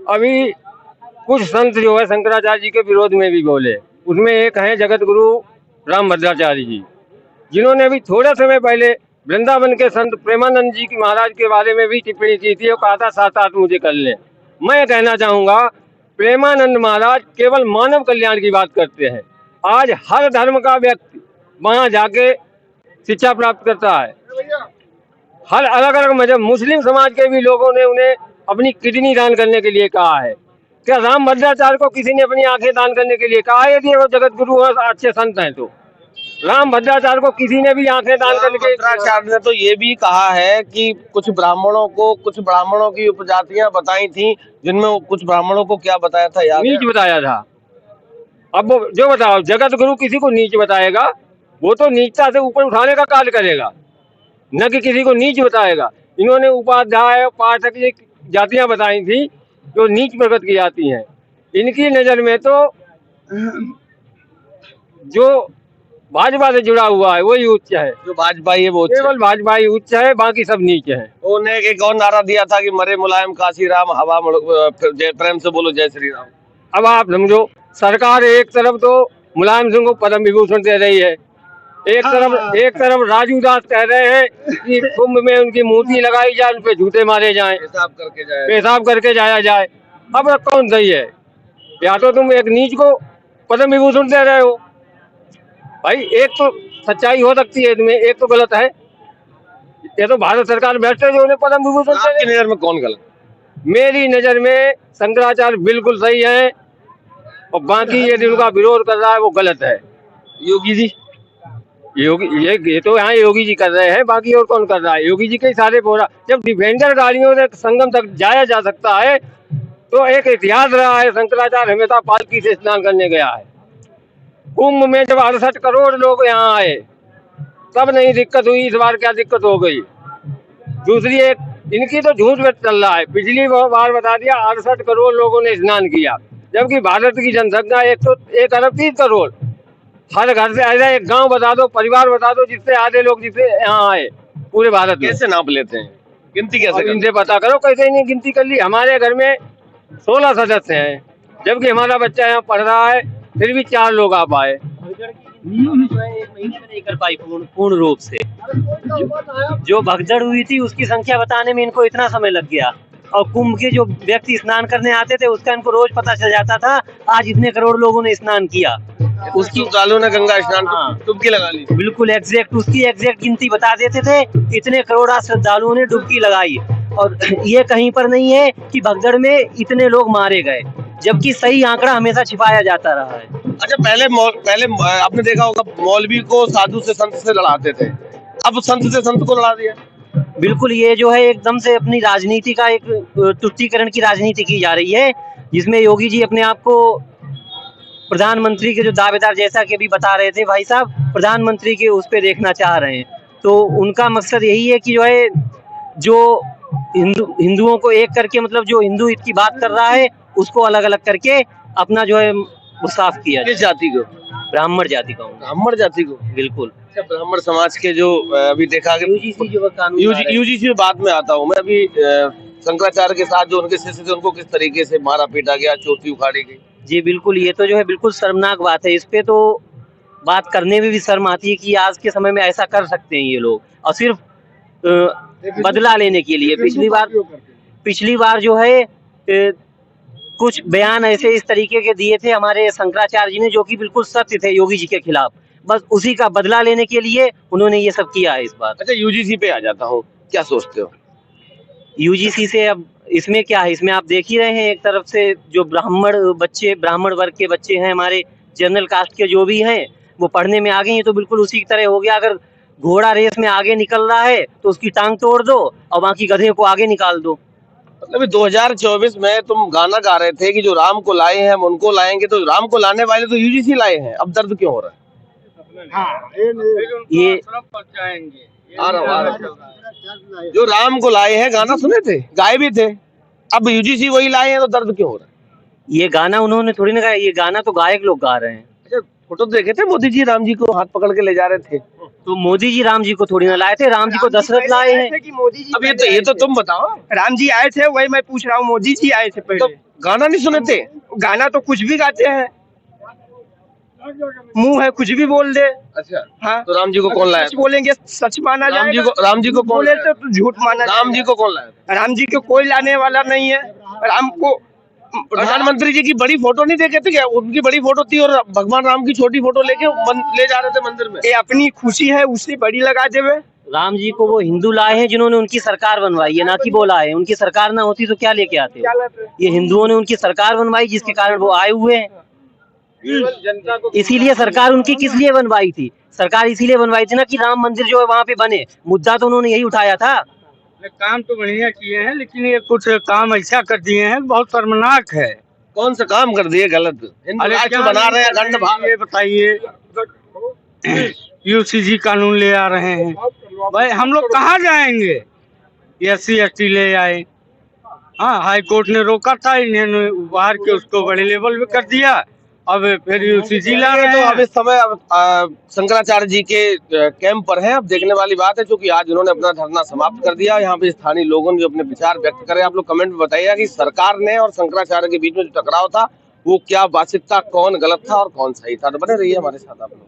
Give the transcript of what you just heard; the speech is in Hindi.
अभी कुछ संत जो है शंकराचार्य जी के विरोध में भी बोले। उसमें एक है जगत गुरु रामभद्राचार्य जी, जिन्होंने अभी थोड़े समय पहले वृंदावन के संत प्रेमानंद जी की महाराज के बारे में भी टिप्पणी की थी और कहा था साथ साथ मुझे कर ले। मैं कहना चाहूँगा प्रेमानंद महाराज केवल मानव कल्याण की बात करते हैं। आज हर धर्म का व्यक्ति वहाँ जाके शिक्षा प्राप्त करता है। हर अलग अलग मजहब, मुस्लिम समाज के भी लोगों ने उन्हें अपनी किडनी दान करने के लिए कहा है। क्या रामभद्राचार्य को किसी ने अपनी आंखें दान करने के लिए कहा है? यदि वो जगत गुरु और अच्छे संत हैं तो रामभद्राचार्य को किसी ने भी आंखें दान करने के लिए? रामभद्राचार्य ने तो ये भी कहा है कि कुछ ब्राह्मणों की उपजातियां बताई थी, जिनमें कुछ ब्राह्मणों को क्या बताया था, याद नीच बताया था। अब वो जो बताओ, जगत गुरु किसी को नीच बताएगा? वो तो नीचता से ऊपर उठाने का कार्य करेगा, न कि किसी को नीच बताएगा। इन्होंने उपाध्याय पाठक जातियां बताई थी जो नीच प्रगत की जाती हैं। इनकी नजर में तो जो भाजपा से जुड़ा हुआ है वही उच्च है। जो भाजपा है वो केवल भाजपा ही उच्च है, बाकी सब नीच है। उन्होंने एक और नारा दिया था कि मरे मुलायम काशी राम, हवा प्रेम से बोलो जय श्री राम। अब आप समझो, सरकार एक तरफ तो मुलायम सिंह को पद्म विभूषण दे रही है, एक तरफ राजू दास कह रहे हैं कि कुंभ में उनकी मूर्ति लगाई जाए, उन पे जूते मारे जाएं, पेशाब करके जाया जाए। अब कौन सही है? या तो तुम एक नीच को पद्म विभूषण दे रहे हो भाई, एक तो सच्चाई हो सकती है इसमें, एक तो गलत है। ये तो भारत सरकार बैठते है जो उन्हें पद्म विभूषण। आपकी नजर में कौन गलत? मेरी नजर में शंकराचार्य बिल्कुल सही है और बाकी यदि उनका विरोध कर रहा है वो गलत है। योगी जी, ये तो यहाँ योगी जी कर रहे हैं, बाकी और कौन कर रहा है? योगी जी के सारे बोरा। जब डिफेंडर गाड़ियों से संगम तक जाया जा सकता है तो एक इतिहास रहा है, शंकराचार्य हमेशा पालकी से स्नान करने गया है। कुंभ में जब 68 करोड़ लोग यहाँ आए तब नहीं दिक्कत हुई, इस बार क्या दिक्कत हो गई? दूसरी एक इनकी तो झूठ चल रहा है। पिछली बार बता दिया 68 करोड़ लोगों ने स्नान किया, जबकि भारत की जनसंख्या 1 अरब 30 करोड़। हर घर से ऐसा एक गांव बता दो, परिवार बता दो जिससे आधे लोग जिससे यहाँ आए पूरे भारत में। कैसे नाप लेते हैं, गिनती कैसे? इनसे पता करो कैसे नहीं गिनती कर ली। हमारे घर में 16 सदस्य हैं, जबकि हमारा बच्चा यहाँ पढ़ रहा है, फिर भी 4 लोग आ पाए। जो है 1 महीने में नहीं कर पाई पूर्ण रूप से। जो भगदड़ हुई थी उसकी संख्या बताने में इनको इतना समय लग गया, और कुंभ के जो व्यक्ति स्नान करने आते थे उसका इनको रोज पता चल जाता था आज इतने करोड़ लोगों ने स्नान किया। उसकी चालू ने गंगा स्नान डुबकी लगा ली। बिल्कुल एग्जैक्ट, उसकी एग्जैक्ट गिनती बता देते थे, इतने करोड़ श्रद्धालुओं ने डुबकी लगाई। और ये कहीं पर नहीं है कि भगदड़ में इतने लोग मारे गए, जबकि सही आंकड़ा हमेशा छिपाया जाता रहा है। अच्छा, पहले आपने देखा होगा मौलवी को साधु से संत से लड़ाते थे, अब संत से संत को लड़ा दिया। बिल्कुल, ये जो है एकदम से अपनी राजनीति का एक तुष्टीकरण की राजनीति की जा रही है, जिसमें योगी जी अपने आप को प्रधानमंत्री के जो दावेदार, जैसा कि अभी बता रहे थे भाई साहब, प्रधानमंत्री के उस पे देखना चाह रहे हैं। तो उनका मकसद यही है कि जो है जो हिंदुओं को एक करके, मतलब जो हिंदू की बात कर रहा है उसको अलग अलग करके अपना जो है वो साफ किया। किस जाति को? ब्राह्मण जाति का। ब्राह्मण जाति को, बिल्कुल। अच्छा, ब्राह्मण समाज के जो अभी देखा यूजीसी बात में आता हूँ मैं। अभी शंकराचार्य के साथ जो उनके शिष्य थे उनको किस तरीके से मारा पीटा गया, चोटी उखाड़ी गई। जी बिल्कुल, ये तो जो है बिल्कुल शर्मनाक बात है। इस पे तो बात करने में भी शर्म आती है कि आज के समय में ऐसा कर सकते हैं ये लोग, और सिर्फ बदला लेने के लिए। पिछली बार जो है कुछ बयान ऐसे इस तरीके के दिए थे हमारे शंकराचार्य जी ने, जो कि बिल्कुल सत्य थे योगी जी के खिलाफ। बस उसी का बदला लेने के लिए उन्होंने ये सब किया है इस बार। अच्छा, यूजीसी पे आ जाता हूँ, क्या सोचते हो? यूजीसी से अब इसमें क्या है, इसमें आप देख ही रहे हैं, एक तरफ से जो ब्राह्मण वर्ग के बच्चे हैं, हमारे जनरल कास्ट के जो भी हैं, वो पढ़ने में आगे हैं, तो बिल्कुल उसी की तरह हो गया। अगर घोड़ा रेस में आगे निकल रहा है तो उसकी टांग तोड़ दो और बाकी गधे को आगे निकाल दो। मतलब 2024 में तुम गाना गा रहे थे कि जो राम को लाए हैं हम उनको लाएंगे, तो राम को लाने वाले तो यूजीसी लाए हैं, अब दर्द क्यों हो रहा है? ये जो राम को लाए हैं, गाना सुने थे, गाए भी थे, अब यूजीसी वही लाए हैं, तो दर्द क्यों हो रहा है? ये गाना उन्होंने थोड़ी ना गाया, ये गाना तो गायक लोग गा रहे हैं। अच्छा, फोटो देखे थे मोदी जी राम जी को हाथ पकड़ के ले जा रहे थे, तो मोदी जी राम जी को थोड़ी ना लाए थे, राम जी को दशरथ लाए हैं। अब ये तो तुम बताओ। राम जी आए थे, वही मैं पूछ रहा हूँ, मोदी जी आए थे पहले। गाना नहीं सुनते? गाना तो कुछ भी गाते हैं, मुंह है कुछ भी बोल दे। अच्छा, हाँ, तो राम जी को कौन लाया? सच बोलेंगे सच माना राम जी जाएगा, को, राम जी को कौन बोले लाया? तो झूठ माना राम जी जाएगा। को कौन लाया? राम जी को कोई लाने वाला नहीं है। राम को प्रधानमंत्री जी की बड़ी फोटो नहीं देखे थे क्या? उनकी बड़ी फोटो थी और भगवान राम की छोटी फोटो लेके ले जा रहे थे मंदिर में। ये अपनी खुशी है, उससे बड़ी लगा देवे। राम जी को वो हिंदू लाए हैं जिन्होंने उनकी सरकार बनवाई है, ना कि वो लाए। उनकी सरकार ना होती तो क्या लेके आते? ये हिंदुओं ने उनकी सरकार बनवाई, जिसके कारण वो आए हुए हैं। जनता को इसीलिए सरकार उनकी किस लिए बनवाई थी? सरकार इसीलिए बनवाई थी ना कि राम मंदिर जो है वहाँ पे बने। मुद्दा तो उन्होंने यही उठाया था। काम तो बढ़िया किए हैं, लेकिन ये कुछ काम ऐसा कर दिए हैं बहुत शर्मनाक है। कौन सा काम कर दिए गलत? हिंदू राष्ट्र क्या बना रहे हैं, नहीं अखंड भारत। ये बताइए, यूसीजी कानून ले आ रहे हैं, भाई हम लोग कहाँ जाएंगे? SC ST ले आए, हाँ हाई कोर्ट ने रोका था, इन्होंने बाहर के उसको बड़े लेवल पे कर दिया, अब फिर यूसीजी ला रहे तो हैं। अब इस समय शंकराचार्य जी के कैंप पर हैं। अब देखने वाली बात है, क्योंकि आज उन्होंने अपना धरना समाप्त कर दिया। यहाँ पे स्थानीय लोगों ने अपने विचार व्यक्त करे। आप लोग कमेंट में बताइएगा कि सरकार ने और शंकराचार्य के बीच में जो टकराव था वो क्या वास्तविकता, कौन गलत था और कौन सही था। तो बने रहिए हमारे साथ आप लोग।